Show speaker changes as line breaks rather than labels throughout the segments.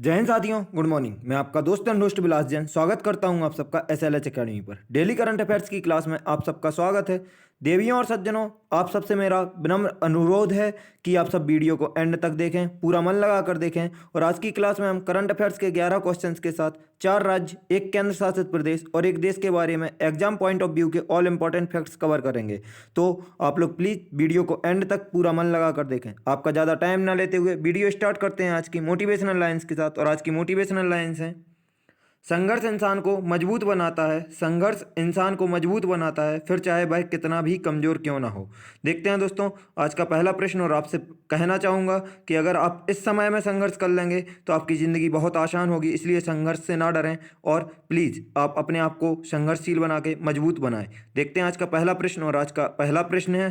जय हिंद साथियों, good morning. मैं आपका दोस्त एंड होस्ट बिलास जैन स्वागत करता हूं आप सबका एसएलएच एकेडमी पर। डेली करंट अफेयर्स की क्लास में आप सबका स्वागत है। देवियों और सज्जनों, आप सबसे मेरा विनम्र अनुरोध है कि आप सब वीडियो को एंड तक देखें, पूरा मन लगा कर देखें। और आज की क्लास में हम करंट अफेयर्स के 11 क्वेश्चंस के साथ 4 राज्य, एक केंद्र शासित प्रदेश और एक देश के बारे में एग्जाम पॉइंट ऑफ व्यू के ऑल इंपॉर्टेंट फैक्ट्स कवर करेंगे। तो आप लोग प्लीज़ वीडियो को एंड तक पूरा मन लगा कर देखें। आपका ज़्यादा टाइम ना लेते हुए वीडियो स्टार्ट करते हैं आज की मोटिवेशनल लाइन्स के साथ। और आज की मोटिवेशनल लाइन्स हैं, संघर्ष इंसान को मजबूत बनाता है, संघर्ष इंसान को मजबूत बनाता है, फिर चाहे वह कितना भी कमज़ोर क्यों ना हो। देखते हैं दोस्तों आज का पहला प्रश्न। और आपसे कहना चाहूँगा कि अगर आप इस समय में संघर्ष कर लेंगे तो आपकी ज़िंदगी बहुत आसान होगी, इसलिए संघर्ष से ना डरें और प्लीज़ आप अपने आप को संघर्षशील बना के मजबूत बनाएं। देखते हैं आज का पहला प्रश्न। और आज का पहला प्रश्न है,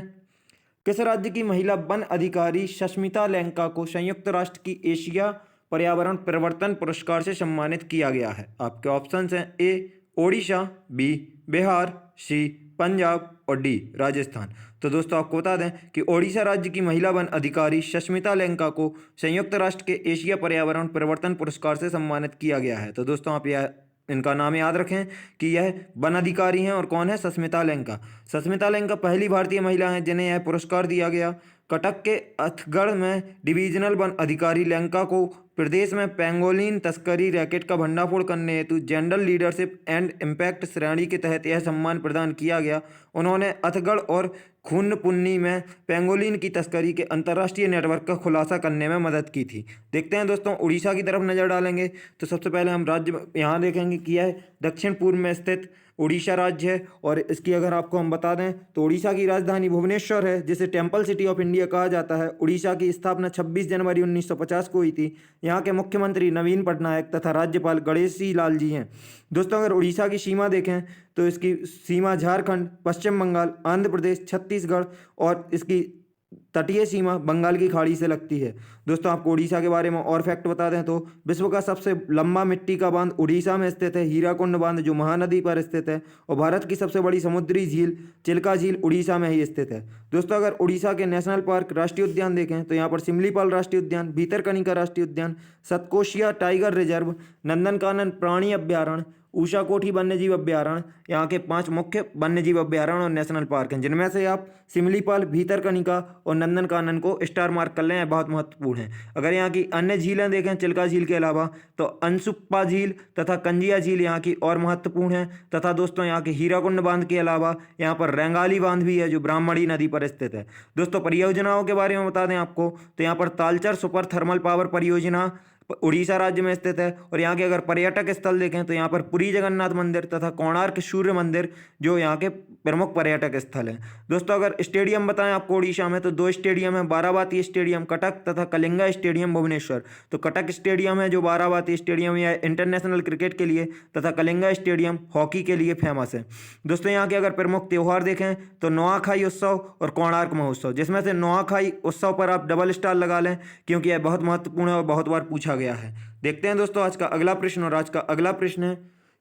किस राज्य की महिला वन अधिकारी सस्मिता लैंका को संयुक्त राष्ट्र की एशिया पर्यावरण परिवर्तन पुरस्कार से सम्मानित किया गया है? आपके ऑप्शंस हैं ए ओडिशा, बी बिहार, सी पंजाब और डी राजस्थान। तो दोस्तों आपको बता दें कि ओडिशा राज्य की महिला वन अधिकारी सस्मिता लैंका को संयुक्त राष्ट्र के एशिया पर्यावरण परिवर्तन पुरस्कार से सम्मानित किया गया है। तो दोस्तों आप यह इनका नाम याद रखें कि यह वन अधिकारी हैं। और कौन है? सस्मिता लैंका। सस्मिता लैंका पहली भारतीय महिला हैं जिन्हें यह पुरस्कार दिया गया। कटक के अथगढ़ में डिवीजनल वन अधिकारी लैंका को प्रदेश में पेंगोलिन तस्करी रैकेट का भंडाफोड़ करने हेतु जनरल लीडरशिप एंड इम्पैक्ट श्रेणी के तहत यह सम्मान प्रदान किया गया। उन्होंने अथगढ़ और खूनपुन्नी में पेंगोलिन की तस्करी के अंतर्राष्ट्रीय नेटवर्क का खुलासा करने में मदद की थी। देखते हैं दोस्तों उड़ीसा की तरफ नज़र डालेंगे तो सबसे पहले हम राज्य यहाँ देखेंगे कि यह दक्षिण पूर्व में स्थित उड़ीसा राज्य है। और इसकी अगर आपको हम बता दें तो उड़ीसा की राजधानी भुवनेश्वर है, जिसे टेम्पल सिटी ऑफ इंडिया कहा जाता है। उड़ीसा की स्थापना 26 जनवरी 1950 को हुई थी। यहाँ के मुख्यमंत्री नवीन पटनायक तथा राज्यपाल गणेशी लाल जी हैं। दोस्तों अगर उड़ीसा की सीमा देखें तो इसकी सीमा झारखंड, पश्चिम बंगाल, आंध्र प्रदेश, छत्तीसगढ़ और इसकी तटीय सीमा बंगाल की खाड़ी से लगती है। दोस्तों आपको उड़ीसा के बारे में और फैक्ट बता दें तो विश्व का सबसे लंबा मिट्टी का बांध उड़ीसा में स्थित है, हीराकुंड बांध, जो महानदी पर स्थित है। और भारत की सबसे बड़ी समुद्री झील चिल्का झील उड़ीसा में ही स्थित है। दोस्तों अगर उड़ीसा के नेशनल पार्क, राष्ट्रीय उद्यान देखें तो यहाँ पर सिमलीपाल राष्ट्रीय उद्यान, भीतरकनिका राष्ट्रीय उद्यान, सतकोशिया टाइगर रिजर्व, नंदनकानन प्राणी अभ्यारण्य, ऊषा कोठी वन्यजीव अभ्यारण्य, यहाँ के 5 मुख्य वन्यजीव अभ्यारण्य और नेशनल पार्क हैं, जिनमें से आप सिमलीपाल, भीतरकनिका और नंदनकानन को स्टार मार्क कर लें, बहुत महत्वपूर्ण है। अगर यहाँ की अन्य झीलें देखें चिल्का झील के अलावा तो अनसुप्पा झील तथा कंजिया झील यहाँ की और महत्वपूर्ण है। तथा दोस्तों यहाँ के हीराकुंड बांध के अलावा यहाँ पर रेंगाली बांध भी है, जो ब्राह्मणी नदी पर स्थित है। दोस्तों परियोजनाओं के बारे में बता दें आपको तो यहाँ पर तालचर सुपर थर्मल पावर परियोजना उड़ीसा राज्य में स्थित है। और यहाँ के अगर पर्यटक स्थल देखें तो यहाँ पर पुरी जगन्नाथ मंदिर तथा कोणार्क सूर्य मंदिर जो यहाँ के प्रमुख पर्यटक स्थल हैं। दोस्तों अगर स्टेडियम बताएं आपको उड़ीसा में तो 2 स्टेडियम है, बाराबाती स्टेडियम कटक तथा कलिंगा स्टेडियम भुवनेश्वर। तो कटक स्टेडियम है जो बाराबाती स्टेडियम या इंटरनेशनल क्रिकेट के लिए, तथा कलिंगा स्टेडियम हॉकी के लिए फेमस है। दोस्तों यहाँ के अगर प्रमुख त्यौहार देखें तो नोआखाई उत्सव और कोणार्क महोत्सव, जिसमें से नोआखाई उत्सव पर आप डबल स्टार लगा लें क्योंकि यह बहुत महत्वपूर्ण है और बहुत बार पूछा गया है। देखते हैं दोस्तों आज का अगला प्रश्न। और आज का अगला प्रश्न है,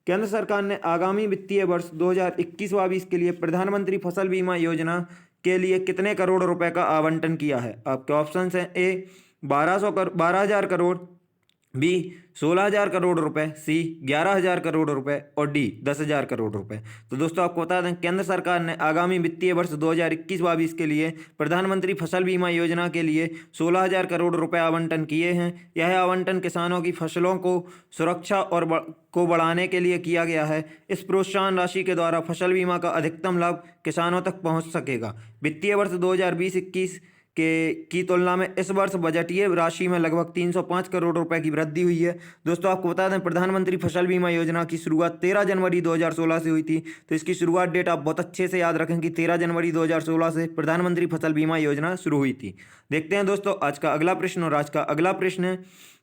केंद्र सरकार ने आगामी वित्तीय वर्ष 2021-22 के लिए प्रधानमंत्री फसल बीमा योजना के लिए कितने करोड़ रुपए का आवंटन किया है? आपके ऑप्शंस हैं ए 12,000 करोड़, बी 16,000 करोड़ रुपए, सी 11,000 करोड़ रुपए और डी 10,000 करोड़ रुपए। तो दोस्तों आपको बता दें केंद्र सरकार ने आगामी वित्तीय वर्ष 2021-22 के लिए प्रधानमंत्री फसल बीमा योजना के लिए 16,000 करोड़ रुपए आवंटन किए हैं। यह आवंटन किसानों की फसलों को सुरक्षा और को बढ़ाने के लिए किया गया है। इस प्रोत्साहन राशि के द्वारा फसल बीमा का अधिकतम लाभ किसानों तक पहुँच सकेगा। वित्तीय वर्ष 2020-21 की तुलना में इस वर्ष बजटीय राशि में लगभग 305 करोड़ रुपए की वृद्धि हुई है। दोस्तों आपको बता दें प्रधानमंत्री फसल बीमा योजना की शुरुआत 13 जनवरी 2016 से हुई थी। तो इसकी शुरुआत डेट आप बहुत अच्छे से याद रखें कि 13 जनवरी 2016 से प्रधानमंत्री फसल बीमा योजना शुरू हुई थी। देखते हैं दोस्तों आज का अगला प्रश्न। और आज का अगला प्रश्न है,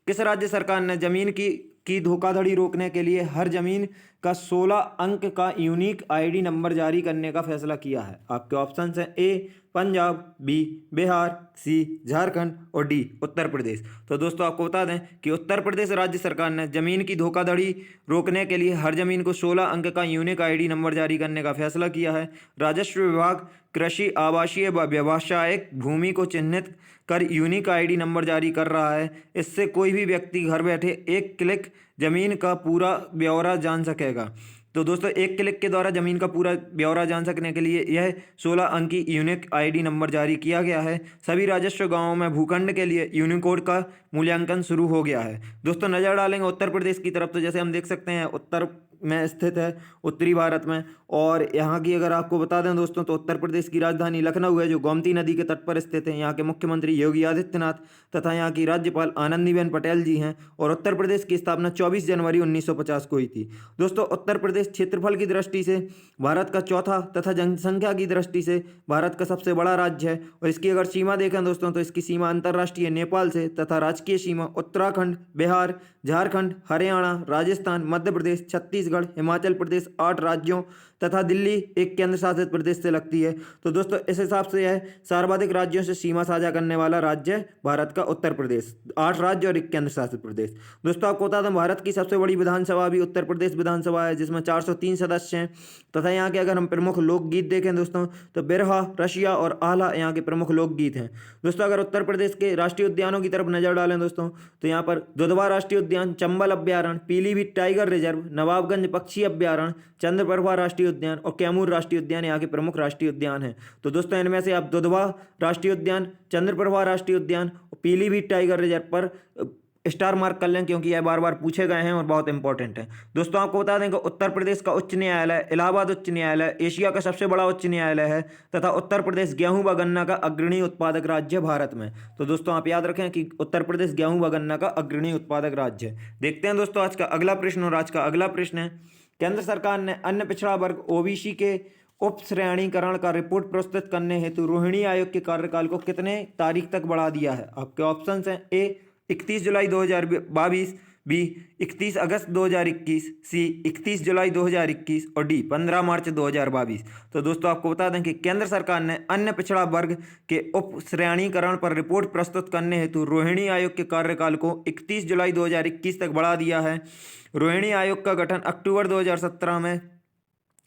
किस राज्य सरकार ने जमीन की धोखाधड़ी रोकने के लिए हर जमीन का 16 अंक का यूनिक आईडी नंबर जारी करने का फैसला किया है? आपके ऑप्शन हैं ए पंजाब, बी बिहार, सी झारखंड और डी उत्तर प्रदेश। तो दोस्तों आपको बता दें कि उत्तर प्रदेश राज्य सरकार ने जमीन की धोखाधड़ी रोकने के लिए हर जमीन को 16 अंक का यूनिक आईडी नंबर जारी करने का फैसला किया है। राजस्व विभाग कृषि, आवासीय व व्यावसायिक भूमि को चिन्हित कर यूनिक आईडी नंबर जारी कर रहा है। इससे कोई भी व्यक्ति घर बैठे एक क्लिक जमीन का पूरा ब्यौरा जान सकेगा। तो दोस्तों, एक क्लिक के द्वारा जमीन का पूरा ब्यौरा जान सकने के लिए यह 16 अंकी यूनिक आईडी नंबर जारी किया गया है। सभी राजस्व गांवों में भूखंड के लिए यूनिकोड का मूल्यांकन शुरू हो गया है। दोस्तों, नजर डालेंगे उत्तर प्रदेश की तरफ, तो जैसे हम देख सकते हैं उत्तर में स्थित है, उत्तरी भारत में। और यहाँ की अगर आपको बता दें दोस्तों, तो उत्तर प्रदेश की राजधानी लखनऊ है, जो गोमती नदी के तट पर स्थित है। यहाँ के मुख्यमंत्री योगी आदित्यनाथ तथा यहाँ की राज्यपाल आनंदीबेन पटेल जी हैं। और उत्तर प्रदेश की स्थापना 24 जनवरी 1950 को हुई थी। दोस्तों, उत्तर प्रदेश क्षेत्रफल की दृष्टि से भारत का चौथा तथा जनसंख्या की दृष्टि से भारत का सबसे बड़ा राज्य है। और इसकी अगर सीमा देखें दोस्तों, तो इसकी सीमा अंतर्राष्ट्रीय नेपाल से तथा राजकीय सीमा उत्तराखंड, बिहार, झारखंड, हरियाणा, राजस्थान, मध्य प्रदेश, छत्तीसगढ़, हिमाचल प्रदेश, 8 राज्यों तथा दिल्ली एक केंद्र शासित प्रदेश से लगती है। तो दोस्तों, इस हिसाब से यह सर्वाधिक राज्यों से सीमा साझा करने वाला राज्य है भारत का उत्तर प्रदेश। 8 राज्य और एक केंद्र शासित प्रदेश। दोस्तों, आपको बता दें भारत की सबसे बड़ी विधानसभा भी उत्तर प्रदेश विधानसभा है, जिसमें 403 सदस्य हैं। तथा यहाँ के अगर हम प्रमुख लोकगीत देखें दोस्तों, तो बिरहा, रशिया और आला यहाँ के प्रमुख लोकगीत हैं। दोस्तों, अगर उत्तर प्रदेश के राष्ट्रीय उद्यानों की तरफ नजर डालें दोस्तों, तो यहाँ पर दुधवा राष्ट्रीय उद्यान, चंबल अभ्यारण्य, पीलीभीत टाइगर रिजर्व, नवाबगंज पक्षी अभ्यारण्य, चंद्रप्रभा राष्ट्रीय उद्यान और कैमूर राष्ट्रीय उद्यान यहाँ के प्रमुख राष्ट्रीय उद्यान हैं। तो दोस्तों, इनमें से आप दुधवा राष्ट्रीय उद्यान, चंद्रप्रभा राष्ट्रीय उद्यान और पीलीभीत टाइगर रिजर्व पर स्टार मार्क कर लें, क्योंकि यह बार बार पूछे गए हैं और बहुत इंपॉर्टेंट है। दोस्तों, आपको बता दें कि उत्तर प्रदेश का उच्च न्यायालय इलाहाबाद उच्च न्यायालय एशिया का सबसे बड़ा उच्च न्यायालय है तथा उत्तर प्रदेश गेहूं व गन्ना का अग्रणी उत्पादक राज्य भारत में। तो दोस्तों, आप याद रखें कि उत्तर प्रदेश गेहूं व गन्ना का अग्रणी उत्पादक राज्य है। देखते हैं दोस्तों आज का अगला प्रश्न, और आज का अगला प्रश्न है, केंद्र सरकार ने अन्य पिछड़ा वर्ग ओबीसी के उप श्रेणीकरण का रिपोर्ट प्रस्तुत करने हेतु रोहिणी आयोग के कार्यकाल को कितने तारीख तक बढ़ा दिया है? आपके ऑप्शन हैं: ए 31 जुलाई 2022, बी 31 अगस्त 2021, सी 31 जुलाई 2021 और डी 15 मार्च 2022। तो दोस्तों, आपको बता दें कि केंद्र सरकार ने अन्य पिछड़ा वर्ग के उप श्रेणीकरण पर रिपोर्ट प्रस्तुत करने हेतु रोहिणी आयोग के कार्यकाल को 31 जुलाई 2021 तक बढ़ा दिया है। रोहिणी आयोग का गठन अक्टूबर 2017 में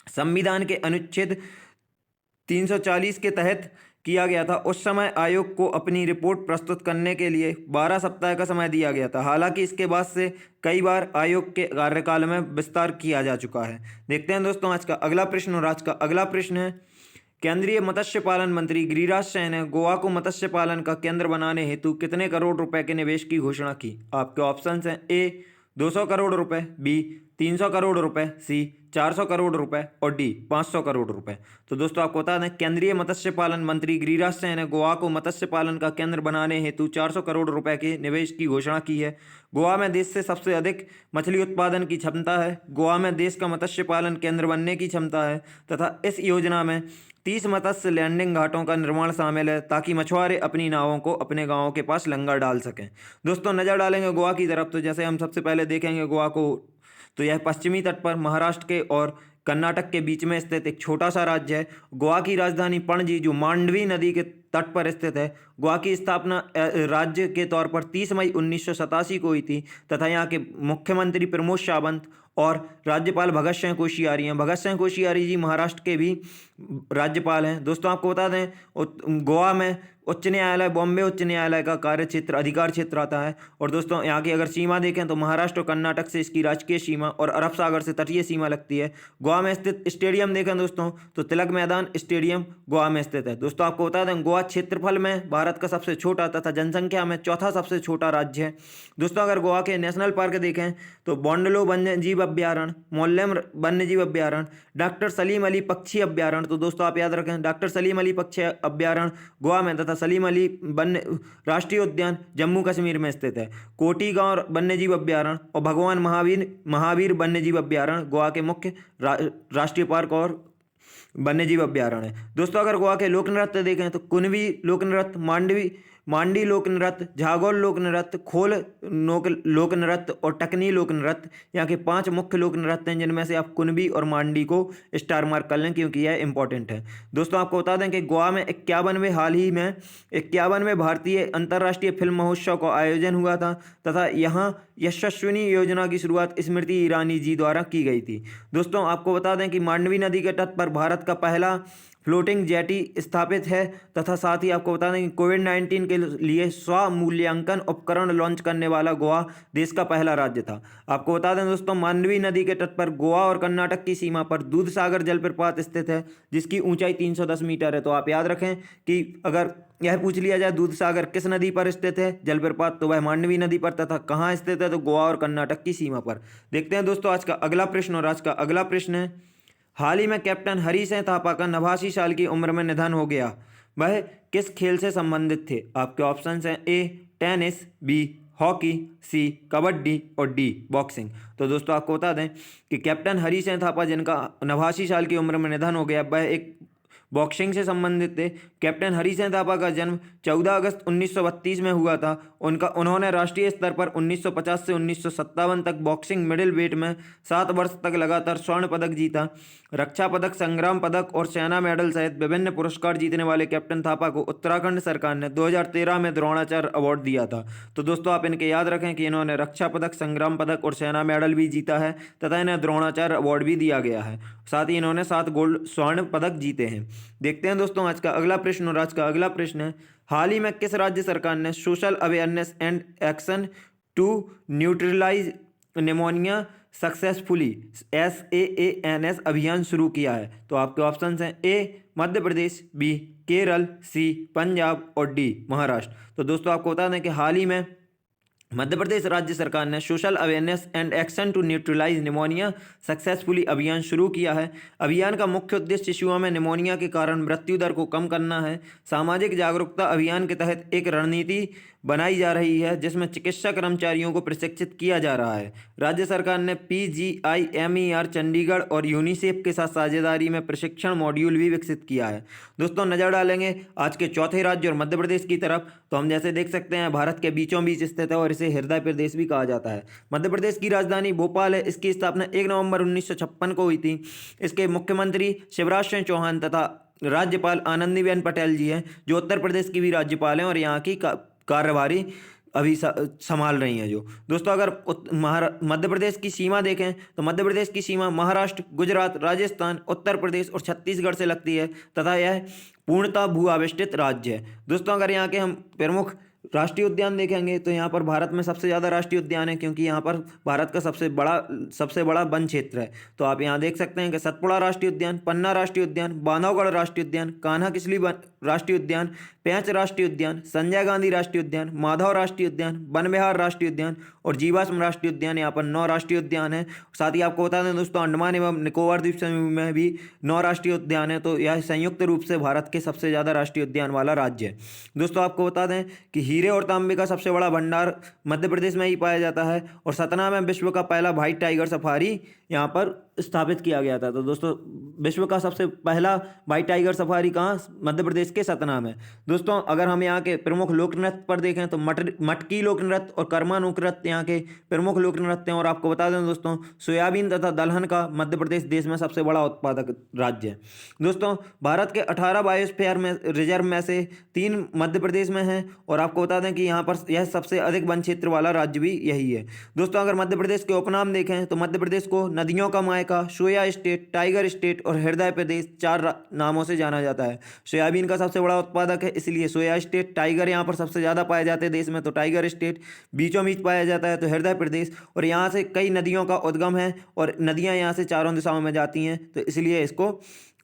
संविधान के अनुच्छेद 340 के तहत किया गया था। उस समय आयोग को अपनी रिपोर्ट प्रस्तुत करने के लिए 12 सप्ताह का समय दिया गया था। हालांकि इसके बाद से कई बार आयोग के कार्यकाल में विस्तार किया जा चुका है। देखते हैं दोस्तों आज का अगला प्रश्न, और आज का अगला प्रश्न है, केंद्रीय मत्स्य पालन मंत्री गिरिराज सिंह ने गोवा को मत्स्य पालन का केंद्र बनाने हेतु कितने करोड़ रुपए के निवेश की घोषणा की? आपके ऑप्शन हैं: ए 200 करोड़ रुपए, बी 300 करोड़ रुपए, सी 400 करोड़ रुपए और डी 500 करोड़ रुपए। तो दोस्तों, आपको बता दें केंद्रीय मत्स्य पालन मंत्री गिरिराज सिंह ने गोवा को मत्स्य पालन का केंद्र बनाने हेतु 400 करोड़ रुपए के निवेश की घोषणा की है। गोवा में देश से सबसे अधिक मछली उत्पादन की क्षमता है। गोवा में देश का मत्स्य पालन केंद्र बनने की क्षमता है तथा इस योजना में 30 मत्स्य लैंडिंग घाटों का निर्माण शामिल है, ताकि मछुआरे अपनी नावों को अपने गांवों के पास लंगर डाल सकें। दोस्तों, नज़र डालेंगे गोवा की तरफ, तो जैसे हम सबसे पहले देखेंगे गोवा को, तो यह पश्चिमी तट पर महाराष्ट्र के और कर्नाटक के बीच में स्थित एक छोटा सा राज्य है। गोवा की राजधानी पणजी, जो मांडवी नदी के तट पर स्थित है। गोवा की स्थापना राज्य के तौर पर 30 मई 1987 को हुई थी तथा यहाँ के मुख्यमंत्री प्रमोद सावंत और राज्यपाल भगत सिंह कोश्यारी हैं। भगत सिंह कोश्यारी जी महाराष्ट्र के भी राज्यपाल हैं। दोस्तों, आपको बता दें गोवा में उच्च न्यायालय, बॉम्बे उच्च न्यायालय का कार्य क्षेत्र, अधिकार क्षेत्र आता है। और दोस्तों, यहाँ की अगर सीमा देखें तो महाराष्ट्र और कर्नाटक से इसकी राजकीय सीमा और अरब सागर से तटीय सीमा लगती है। गोवा में स्थित स्टेडियम देखें दोस्तों, तो तिलक मैदान स्टेडियम गोवा में स्थित है। दोस्तों, आपको बता दें गोवा क्षेत्रफल में भारत का सबसे छोटा तथा जनसंख्या में चौथा सबसे छोटा राज्य है। दोस्तों, अगर गोवा के नेशनल पार्क देखें तो बोंडलो वन्यजीव अभ्यारण्य, मोल्लेम वन्यजीव अभ्यारण्य, डॉक्टर सलीम अली पक्षी अभ्यारण्य। तो दोस्तों, आप याद रखें डॉक्टर सलीम अली पक्षी अभ्यारण्य गोवा में तथा सलीम अली वन्य राष्ट्रीय उद्यान जम्मू कश्मीर में स्थित है। कोटी गांव वन्यजीव अभ्यारण्य और भगवान महावीर वन्यजीव अभ्यारण्य गोवा के मुख्य राष्ट्रीय पार्क और वन्यजीव अभ्यारण्य है। दोस्तों, अगर गोवा के लोक नृत्य देखें तो कुनवी लोक नृत्य, मांडी लोक नृत्य, झागोल लोक नृत्य, खोल लोक नृत्य और टकनी लोक नृत्य यहाँ के 5 मुख्य लोक नृत्य हैं, जिनमें से आप कुनबी और मांडी को स्टार मार्क कर लें, क्योंकि यह इंपॉर्टेंट है। दोस्तों, आपको बता दें कि गोवा में 51वें हाल ही में 51वें भारतीय अंतर्राष्ट्रीय फिल्म महोत्सव का आयोजन हुआ था तथा यहाँ यशस्विनी योजना की शुरुआत स्मृति ईरानी जी द्वारा की गई थी। दोस्तों, आपको बता दें कि मांडवी नदी के तट पर भारत का पहला फ्लोटिंग जेटी स्थापित है तथा साथ ही आपको बता दें कि कोविड-19 के लिए स्वमूल्यांकन उपकरण लॉन्च करने वाला गोवा देश का पहला राज्य था। आपको बता दें दोस्तों, मांडवी नदी के तट पर गोवा और कर्नाटक की सीमा पर दूधसागर जलप्रपात स्थित है, जिसकी ऊंचाई 310 मीटर है। तो आप याद रखें कि अगर यह पूछ लिया जाए दूधसागर किस नदी पर स्थित है जलप्रपात, तो वह मांडवी नदी पर, तथा कहाँ स्थित है तो गोवा और कर्नाटक की सीमा पर। देखते हैं दोस्तों आज का अगला प्रश्न, और आज का अगला प्रश्न है, हाल ही में कैप्टन हरी सिंह थापा का 89 साल की उम्र में निधन हो गया, वह किस खेल से संबंधित थे? आपके ऑप्शंस हैं ए टेनिस, बी हॉकी, सी कबड्डी और डी बॉक्सिंग। तो दोस्तों आपको बता दें कि कैप्टन हरी सिंह थापा जिनका 89 साल की उम्र में निधन हो गया, वह एक बॉक्सिंग से संबंधित थे। कैप्टन हरी सिंह थापा का जन्म 14 अगस्त 1932 में हुआ था। उन्होंने राष्ट्रीय स्तर पर 1950 से 1957 तक बॉक्सिंग मिडिल वेट में 7 वर्ष तक लगातार स्वर्ण पदक जीता। रक्षा पदक, संग्राम पदक और सेना मेडल सहित विभिन्न पुरस्कार जीतने वाले कैप्टन थापा को उत्तराखंड सरकार ने 2013 में द्रोणाचार्य अवार्ड दिया था। तो दोस्तों आप इनके याद रखें कि इन्होंने रक्षा पदक, संग्राम पदक और सेना मेडल भी जीता है तथा इन्हें द्रोणाचार्य अवार्ड भी दिया गया है। साथ ही इन्होंने 7 गोल्ड स्वर्ण पदक जीते हैं। देखते हैं दोस्तों आज का अगला प्रश्न, और आज का अगला प्रश्न है, हाल ही में किस राज्य सरकार ने social awareness and action to neutralize pneumonia successfully SAANS अभियान शुरू किया है? तो आपके ऑप्शन हैं A Madhya Pradesh, B Kerala, C Punjab और डी महाराष्ट्र। तो दोस्तों आपको बता दें कि हाल ही में मध्य प्रदेश राज्य सरकार ने social awareness and action to neutralize pneumonia successfully अभियान शुरू किया है। अभियान का मुख्य उद्देश्य शिशुओं में निमोनिया के कारण मृत्यु दर को कम करना है। सामाजिक जागरूकता अभियान के तहत एक रणनीति बनाई जा रही है जिसमें चिकित्सा कर्मचारियों को प्रशिक्षित किया जा रहा है। राज्य सरकार ने PGIMER चंडीगढ़ और यूनिसेफ के साथ साझेदारी में प्रशिक्षण मॉड्यूल भी विकसित किया है। दोस्तों नज़र डालेंगे आज के चौथे राज्य और मध्य प्रदेश की तरफ, तो हम जैसे देख सकते हैं भारत के बीचों बीच स्थित है और इसे हृदय प्रदेश भी कहा जाता है। मध्य प्रदेश की राजधानी भोपाल है। इसकी स्थापना 1 नवंबर 1956 को हुई थी। इसके मुख्यमंत्री शिवराज सिंह चौहान तथा राज्यपाल आनंदीबेन पटेल जी हैं, जो उत्तर प्रदेश की भी राज्यपाल हैं और यहाँ की कार्यभारी अभी संभाल रही हैं। जो दोस्तों अगर मध्य प्रदेश की सीमा देखें तो मध्य प्रदेश की सीमा महाराष्ट्र, गुजरात, राजस्थान, उत्तर प्रदेश और छत्तीसगढ़ से लगती है तथा यह पूर्णतः भू आविष्टित राज्य है। दोस्तों अगर यहाँ के हम प्रमुख राष्ट्रीय उद्यान देखेंगे तो यहाँ पर भारत में सबसे ज़्यादा राष्ट्रीय उद्यान है, क्योंकि यहाँ पर भारत का सबसे बड़ा वन क्षेत्र है। तो आप यहाँ देख सकते हैं कि सतपुड़ा राष्ट्रीय उद्यान, पन्ना राष्ट्रीय उद्यान, बांधवगढ़ राष्ट्रीय उद्यान, कान्हा किसली राष्ट्रीय उद्यान, पेंच राष्ट्रीय उद्यान, संजय गांधी राष्ट्रीय उद्यान, माधव राष्ट्रीय उद्यान, वन विहार राष्ट्रीय उद्यान और जीवाश्म राष्ट्रीय उद्यान, यहाँ पर 9 राष्ट्रीय उद्यान है। साथ ही आपको बता दें दोस्तों अंडमान एवं निकोबार द्वीप समूह में भी 9 राष्ट्रीय उद्यान है। तो यह संयुक्त रूप से भारत के सबसे ज़्यादा राष्ट्रीय उद्यान वाला राज्य है। दोस्तों आपको बता दें कि हीरे और तांबे का सबसे बड़ा भंडार मध्य प्रदेश में ही पाया जाता है और सतना में विश्व का पहला व्हाइट टाइगर सफारी यहाँ पर स्थापित किया गया था। तो दोस्तों विश्व का सबसे पहला व्हाइट टाइगर सफारी कहाँ? मध्य प्रदेश के सतना में। दोस्तों अगर हम यहाँ के प्रमुख लोक नृत्य पर देखें तो मटकी लोक नृत्य और कर्मा लोक नृत्य यहाँ के प्रमुख लोक नृत्य हैं। और आपको बता दें दोस्तों सोयाबीन तथा दलहन का मध्य प्रदेश देश में सबसे बड़ा उत्पादक राज्य है। दोस्तों भारत के 18 बायोस्फीयर में रिजर्व में से 3 मध्य प्रदेश में हैं और आपको बता दें कि यहाँ पर यह सबसे अधिक वन क्षेत्र वाला राज्य भी यही है। दोस्तों अगर मध्य प्रदेश के उपनाम देखें तो मध्य प्रदेश को नदियों का मायका, सोया स्टेट, टाइगर स्टेट और हृदय प्रदेश 4 नामों से जाना जाता है। सोयाबीन का सबसे बड़ा उत्पादक है, इसलिए सोया स्टेट। टाइगर यहाँ पर सबसे ज़्यादा पाए जाते हैं देश में, तो टाइगर स्टेट। बीचों बीच पाया जाता है तो हृदय प्रदेश। और यहाँ से कई नदियों का उद्गम है और नदियाँ यहाँ से चारों दिशाओं में जाती हैं, तो इसलिए इसको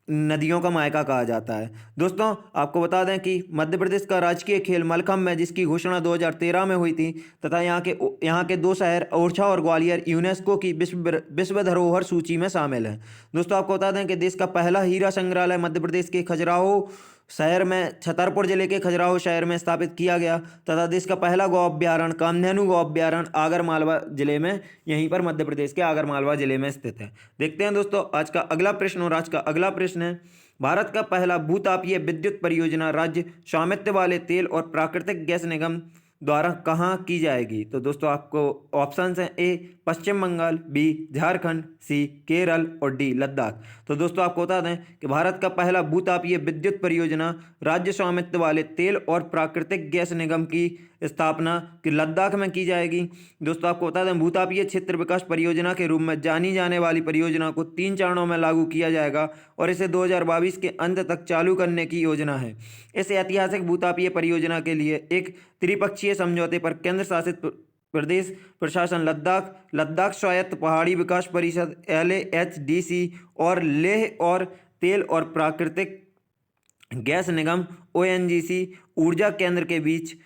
नदियों का मायका कहा जाता है। दोस्तों आपको बता दें कि मध्य प्रदेश का राजकीय खेल मलखम्ब है, जिसकी घोषणा 2013 में हुई थी तथा यहाँ के 2 शहर ओरछा और ग्वालियर यूनेस्को की विश्व धरोहर सूची में शामिल हैं। दोस्तों आपको बता दें कि देश का पहला हीरा संग्रहालय मध्य प्रदेश के खजुराहो शहर में, छतरपुर जिले के खजुराहो शहर में स्थापित किया गया तथा देश का पहला गौ अभ्यारण्य कामधेनु गौ अभ्यारण्य आगरमालवा जिले में, यहीं पर मध्य प्रदेश के आगरमालवा जिले में स्थित है। देखते हैं दोस्तों आज का अगला प्रश्न, और आज का अगला प्रश्न है, भारत का पहला भूतापीय विद्युत परियोजना राज्य स्वामित्व वाले तेल और प्राकृतिक गैस निगम द्वारा कहाँ की जाएगी? तो दोस्तों आपको ऑप्शंस हैं ए पश्चिम बंगाल, बी झारखंड, सी केरल और डी लद्दाख। तो दोस्तों आपको बता दें कि भारत का पहला भूतापीय विद्युत परियोजना राज्य स्वामित्व वाले तेल और प्राकृतिक गैस निगम की स्थापना कि लद्दाख में की जाएगी। दोस्तों आपको बता दें भूतापीय क्षेत्र विकास परियोजना के रूप में जानी जाने वाली परियोजना को 3 चरणों में लागू किया जाएगा और इसे 2022 के अंत तक चालू करने की योजना है। इस ऐतिहासिक भूतापीय परियोजना के लिए एक त्रिपक्षीय समझौते पर केंद्र शासित प्रदेश प्रशासन लद्दाख, लद्दाख स्वायत्त पहाड़ी विकास परिषद LAHDC और लेह और तेल और प्राकृतिक गैस निगम ONGC ऊर्जा केंद्र के बीच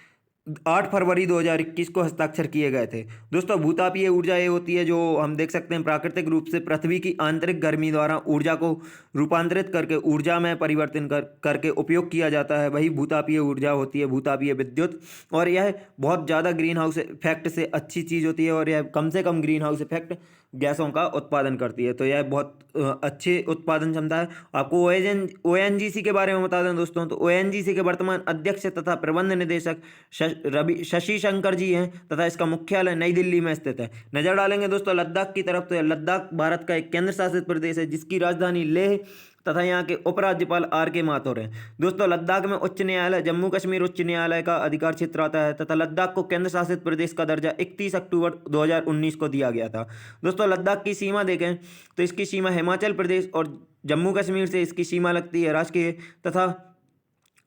8 फरवरी 2021 को हस्ताक्षर किए गए थे। दोस्तों भूतापीय ऊर्जा ये होती है जो हम देख सकते हैं प्राकृतिक रूप से पृथ्वी की आंतरिक गर्मी द्वारा ऊर्जा को रूपांतरित करके ऊर्जा में परिवर्तन करके उपयोग किया जाता है, वही भूतापीय ऊर्जा होती है, भूतापीय विद्युत। और यह बहुत ज़्यादा ग्रीन हाउस इफेक्ट से अच्छी चीज़ होती है और यह कम से कम ग्रीन हाउस इफेक्ट गैसों का उत्पादन करती है, तो यह बहुत अच्छे उत्पादन क्षमता है। आपको ONGC के बारे में बता दें दोस्तों, तो ONGC के वर्तमान अध्यक्ष तथा प्रबंध निदेशक शशि शंकर जी हैं तथा इसका मुख्यालय नई दिल्ली में स्थित है। नजर डालेंगे दोस्तों लद्दाख की तरफ, तो लद्दाख भारत का एक केंद्र शासित प्रदेश है जिसकी राजधानी लेह तथा यहाँ के उपराज्यपाल RK माथुर हैं। दोस्तों लद्दाख में उच्च न्यायालय जम्मू कश्मीर उच्च न्यायालय का अधिकार क्षेत्र आता है तथा लद्दाख को केंद्र शासित प्रदेश का दर्जा 31 अक्टूबर 2019 को दिया गया था। दोस्तों लद्दाख की सीमा देखें तो इसकी सीमा हिमाचल प्रदेश और जम्मू कश्मीर से इसकी सीमा लगती है राष्ट्रीय, तथा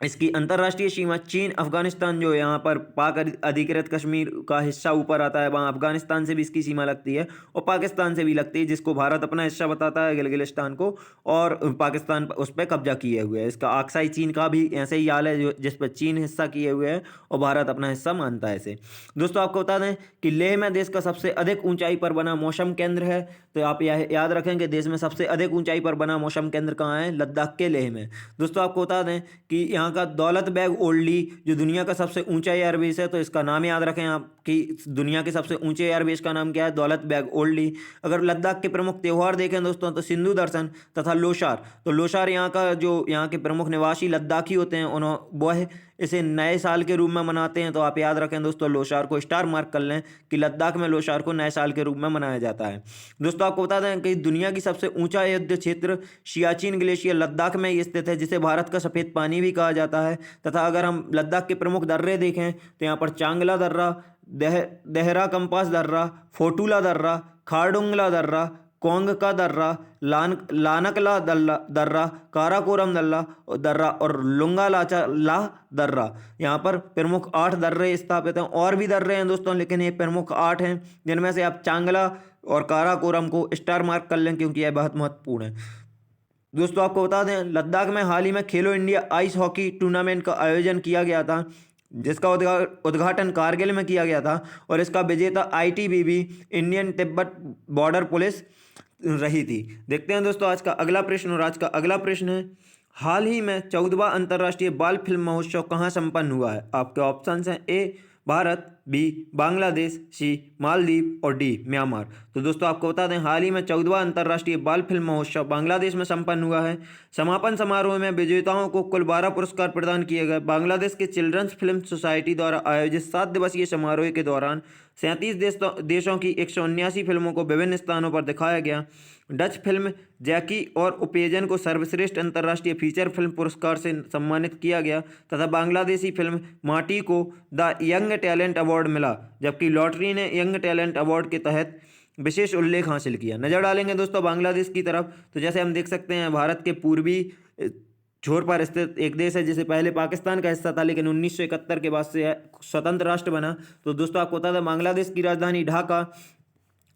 इसकी अंतर्राष्ट्रीय सीमा चीन, अफगानिस्तान जो यहाँ पर पाक अधिकृत कश्मीर का हिस्सा ऊपर आता है वहाँ अफगानिस्तान से भी इसकी सीमा लगती है और पाकिस्तान से भी लगती है, जिसको भारत अपना हिस्सा बताता है गिलगिलिस्तान को, और पाकिस्तान उस पर कब्जा किए हुए है। इसका आक्साई चीन का भी ऐसे ही हाल है जो जिस पर चीन हिस्सा किए हुए है और भारत अपना हिस्सा मानता है इसे। दोस्तों आपको बता दें कि लेह में देश का सबसे अधिक ऊंचाई पर बना मौसम केंद्र है, तो आप यह याद रखें कि देश में सबसे अधिक ऊंचाई पर बना मौसम केंद्र कहाँ है, लद्दाख के लेह में। दोस्तों आपको बता दें कि यहाँ का दौलत बेग ओल्डी जो दुनिया का सबसे ऊंचा एयरबेस है, तो इसका नाम याद रखें आप कि दुनिया के सबसे ऊंचे एयरबेस का नाम क्या है, दौलत बेग ओल्डी। अगर लद्दाख के प्रमुख त्यौहार देखें दोस्तों तो सिंधु दर्शन तथा लोसार, तो लोसार यहाँ का जो यहाँ के प्रमुख निवासी लद्दाखी होते हैं वह इसे नए साल के रूप में मनाते हैं, तो आप याद रखें दोस्तों लोसार को स्टार मार्क कर लें कि लद्दाख में लोसार को नए साल के रूप में मनाया जाता है। दोस्तों आपको बता दें कि दुनिया की सबसे ऊंचा युद्ध क्षेत्र सियाचिन ग्लेशियर लद्दाख में ही स्थित है, जिसे भारत का सफ़ेद पानी भी कहा जाता है। तथा अगर हम लद्दाख के प्रमुख दर्रे देखें तो यहाँ पर चांगला दर्रा, देहरा कंपास दर्रा, फोटूला दर्रा, खारडुंगला दर्रा, कोंग का दर्रा, लानकला दर्रा, काराकोरम दर्रा और लुंगालाचा ला दर्रा, यहाँ पर प्रमुख 8 दर्रे स्थापित हैं। और भी दर्रे हैं दोस्तों, लेकिन ये प्रमुख 8 हैं, जिनमें से आप चांगला और काराकोरम को स्टार मार्क कर लें क्योंकि यह बहुत महत्वपूर्ण है। दोस्तों आपको बता दें लद्दाख में हाल ही में खेलो इंडिया आइस हॉकी टूर्नामेंट का आयोजन किया गया था, जिसका उद्घाटन कारगिल में किया गया था और इसका विजेता ITBP Indian Tibet border police रही थी। देखते हैं दोस्तों आज का अगला प्रश्न, और आज का अगला प्रश्न है हाल ही में 14वां अंतर्राष्ट्रीय बाल फिल्म महोत्सव कहाँ संपन्न हुआ है। आपके ऑप्शंस हैं A Bharat, B Bangladesh, C Maldives और D म्यांमार। तो दोस्तों आपको बता दें हाल ही में 14वां अंतर्राष्ट्रीय बाल फिल्म महोत्सव बांग्लादेश में संपन्न हुआ है। समापन समारोह में विजेताओं को कुल 12 पुरस्कार प्रदान किए गए। बांग्लादेश के चिल्ड्रंस फिल्म सोसाइटी द्वारा आयोजित 7 दिवसीय समारोह के दौरान 37 देशों की 179 फिल्मों को विभिन्न स्थानों पर दिखाया गया। डच फिल्म जैकी और उपेजन को सर्वश्रेष्ठ अंतर्राष्ट्रीय फीचर फिल्म पुरस्कार से सम्मानित किया गया तथा बांग्लादेशी फिल्म माटी को द यंग टैलेंट अवार्ड मिला, जबकि लॉटरी ने यंग टैलेंट अवार्ड के तहत विशेष उल्लेख हासिल किया। नज़र डालेंगे दोस्तों बांग्लादेश की तरफ, तो जैसे हम देख सकते हैं भारत के पूर्वी छोर पर स्थित एक देश है जिसे पहले पाकिस्तान का हिस्सा था लेकिन 1971 के बाद से स्वतंत्र राष्ट्र बना। तो दोस्तों आपको बता दें बांग्लादेश की राजधानी ढाका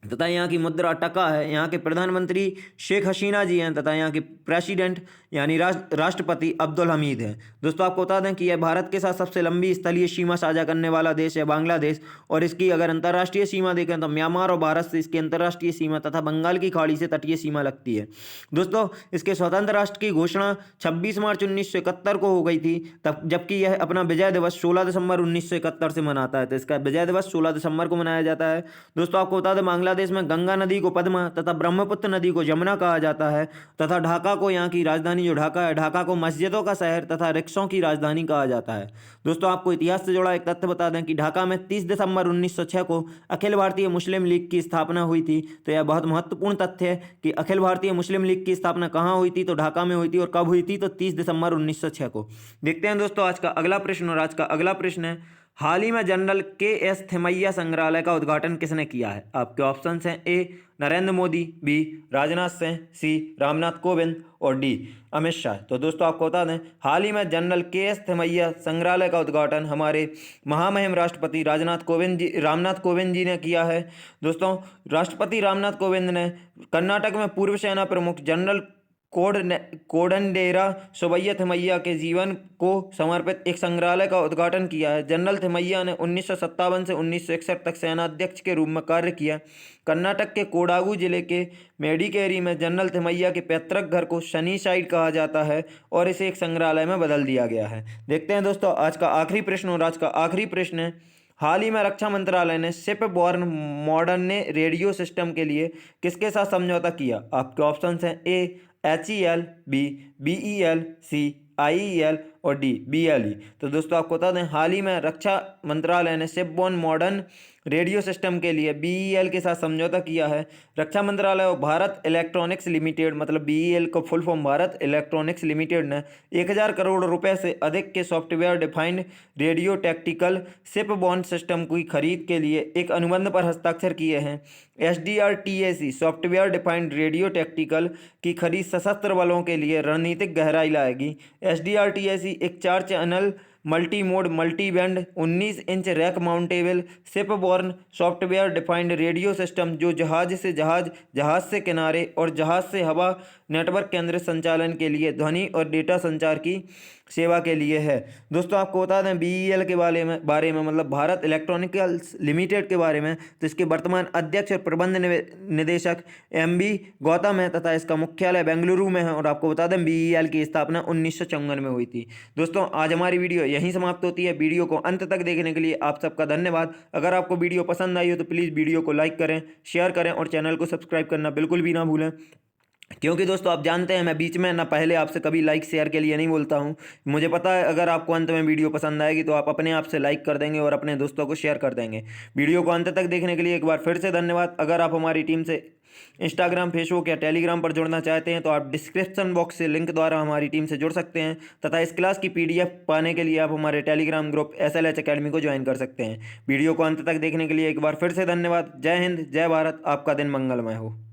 तथा यहाँ की मुद्रा टका है। यहाँ के प्रधानमंत्री शेख हसीना जी हैं तथा यहाँ के प्रेसिडेंट यानी राष्ट्रपति अब्दुल हमीद हैं। दोस्तों आपको बता दें कि यह भारत के साथ सबसे लंबी स्थलीय सीमा साझा करने वाला देश है बांग्लादेश, और इसकी अगर अंतर्राष्ट्रीय सीमा देखें तो म्यांमार और भारत से इसकी अंतर्राष्ट्रीय सीमा तथा बंगाल की खाड़ी से तटीय सीमा लगती है। दोस्तों इसके स्वतंत्र राष्ट्र की घोषणा 26 मार्च 1971 को हो गई थी, तब जबकि यह अपना विजय दिवस 16 दिसंबर 1971 से मनाता है, तो इसका विजय दिवस 16 दिसंबर को मनाया जाता है। दोस्तों आपको बता दें बांग्लादेश में गंगा नदी को पद्मा तथा ब्रह्मपुत्र नदी को यमुना कहा जाता है तथा ढाका को यहाँ की राजधानी जो ढाका है, ढाका को मस्जिदों का शहर तथा रिक्शों की राजधानी कहा जाता है। दोस्तों आपको इतिहास से जुड़ा एक तथ्य बता दें कि ढाका में 30 दिसंबर 1906 को अखिल भारतीय मुस्लिम लीग की स्थापना हुई थी। तो यह बहुत महत्वपूर्ण तथ्य है कि अखिल भारतीय मुस्लिम लीग की स्थापना कहाँ हुई थी, तो ढाका में हुई थी, और कब हुई थी, तो 30 दिसंबर 1906 को। देखते हैं दोस्तों आज का अगला प्रश्न, और आज का अगला प्रश्न है हाल ही में जनरल के एस थिमैया संग्रहालय का उद्घाटन किसने किया है? आपके ऑप्शंस हैं ए नरेंद्र मोदी, बी राजनाथ सिंह, सी रामनाथ कोविंद और डी अमित शाह। तो दोस्तों आपको बता दें, हाल ही में जनरल के एस थिमैया संग्रहालय का उद्घाटन हमारे महामहिम राष्ट्रपति रामनाथ कोविंद जी ने किया है। दोस्तों राष्ट्रपति रामनाथ कोविंद ने कर्नाटक में पूर्व सेना प्रमुख जनरल कोडंडेरा सुब्बैया थिमैया के जीवन को समर्पित एक संग्रहालय का उद्घाटन किया है। जनरल थिमैया ने 1957 से 1961 तक सेनाध्यक्ष के रूप में कार्य किया। कर्नाटक के कोडागु जिले के मेडिकेरी में जनरल थिमैया के पैतृक घर को सनी साइड कहा जाता है और इसे एक संग्रहालय में बदल दिया गया है। देखते हैं दोस्तों आज का आखिरी प्रश्न, और आज का आखिरी प्रश्न है, हाल ही में रक्षा मंत्रालय ने ship born modern radio system के लिए किसके साथ समझौता किया? आपके ऑप्शंस हैं ए HEL, बी BEL, सी IEL और डी BLE। तो दोस्तों आपको बता दें, हाल ही में रक्षा मंत्रालय ने शिपबॉर्न मॉडर्न रेडियो सिस्टम के लिए BEL के साथ समझौता किया है। रक्षा मंत्रालय और भारत इलेक्ट्रॉनिक्स लिमिटेड, मतलब BEL को full form Bharat electronics limited ने 1000 करोड़ रुपए से अधिक के software defined radio tactical shipborne system की खरीद के लिए एक अनुबंध पर हस्ताक्षर किए हैं। SDRTAC software defined radio tactical की खरीद सशस्त्र बलों के लिए रणनीतिक गहराई लाएगी। SDRTAC एक 4 channel multi mode multi band 19 inch rack mountable shipborne software defined radio system जो जहाज से जहाज, जहाज से किनारे और जहाज से हवा नेटवर्क केंद्रित संचालन के लिए ध्वनि और डेटा संचार की सेवा के लिए है। दोस्तों आपको बता दें BEL के बारे में मतलब भारत इलेक्ट्रॉनिकल्स लिमिटेड के बारे में, तो इसके वर्तमान अध्यक्ष और प्रबंध निदेशक MB गौतम है तथा इसका मुख्यालय बेंगलुरु में है। और आपको बता दें BEL की स्थापना 1954 में हुई थी। दोस्तों आज हमारी वीडियो यहीं समाप्त होती है। वीडियो को अंत तक देखने के लिए आप सबका धन्यवाद। अगर आपको वीडियो पसंद आई हो तो प्लीज़ वीडियो को लाइक करें, शेयर करें और चैनल को सब्सक्राइब करना बिल्कुल भी ना भूलें, क्योंकि दोस्तों आप जानते हैं मैं बीच में ना पहले आपसे कभी लाइक शेयर के लिए नहीं बोलता हूं। मुझे पता है अगर आपको अंत में वीडियो पसंद आएगी तो आप अपने आप से लाइक कर देंगे और अपने दोस्तों को शेयर कर देंगे। वीडियो को अंत तक देखने के लिए एक बार फिर से धन्यवाद। अगर आप हमारी टीम से इंस्टाग्राम, फेसबुक या टेलीग्राम पर जुड़ना चाहते हैं तो आप डिस्क्रिप्शन बॉक्स से लिंक द्वारा हमारी टीम से जुड़ सकते हैं तथा इस क्लास की PDF पाने के लिए आप हमारे टेलीग्राम ग्रुप SLH अकेडमी को ज्वाइन कर सकते हैं। वीडियो को अंत तक देखने के लिए एक बार फिर से धन्यवाद। जय हिंद, जय भारत, आपका दिन मंगलमय हो।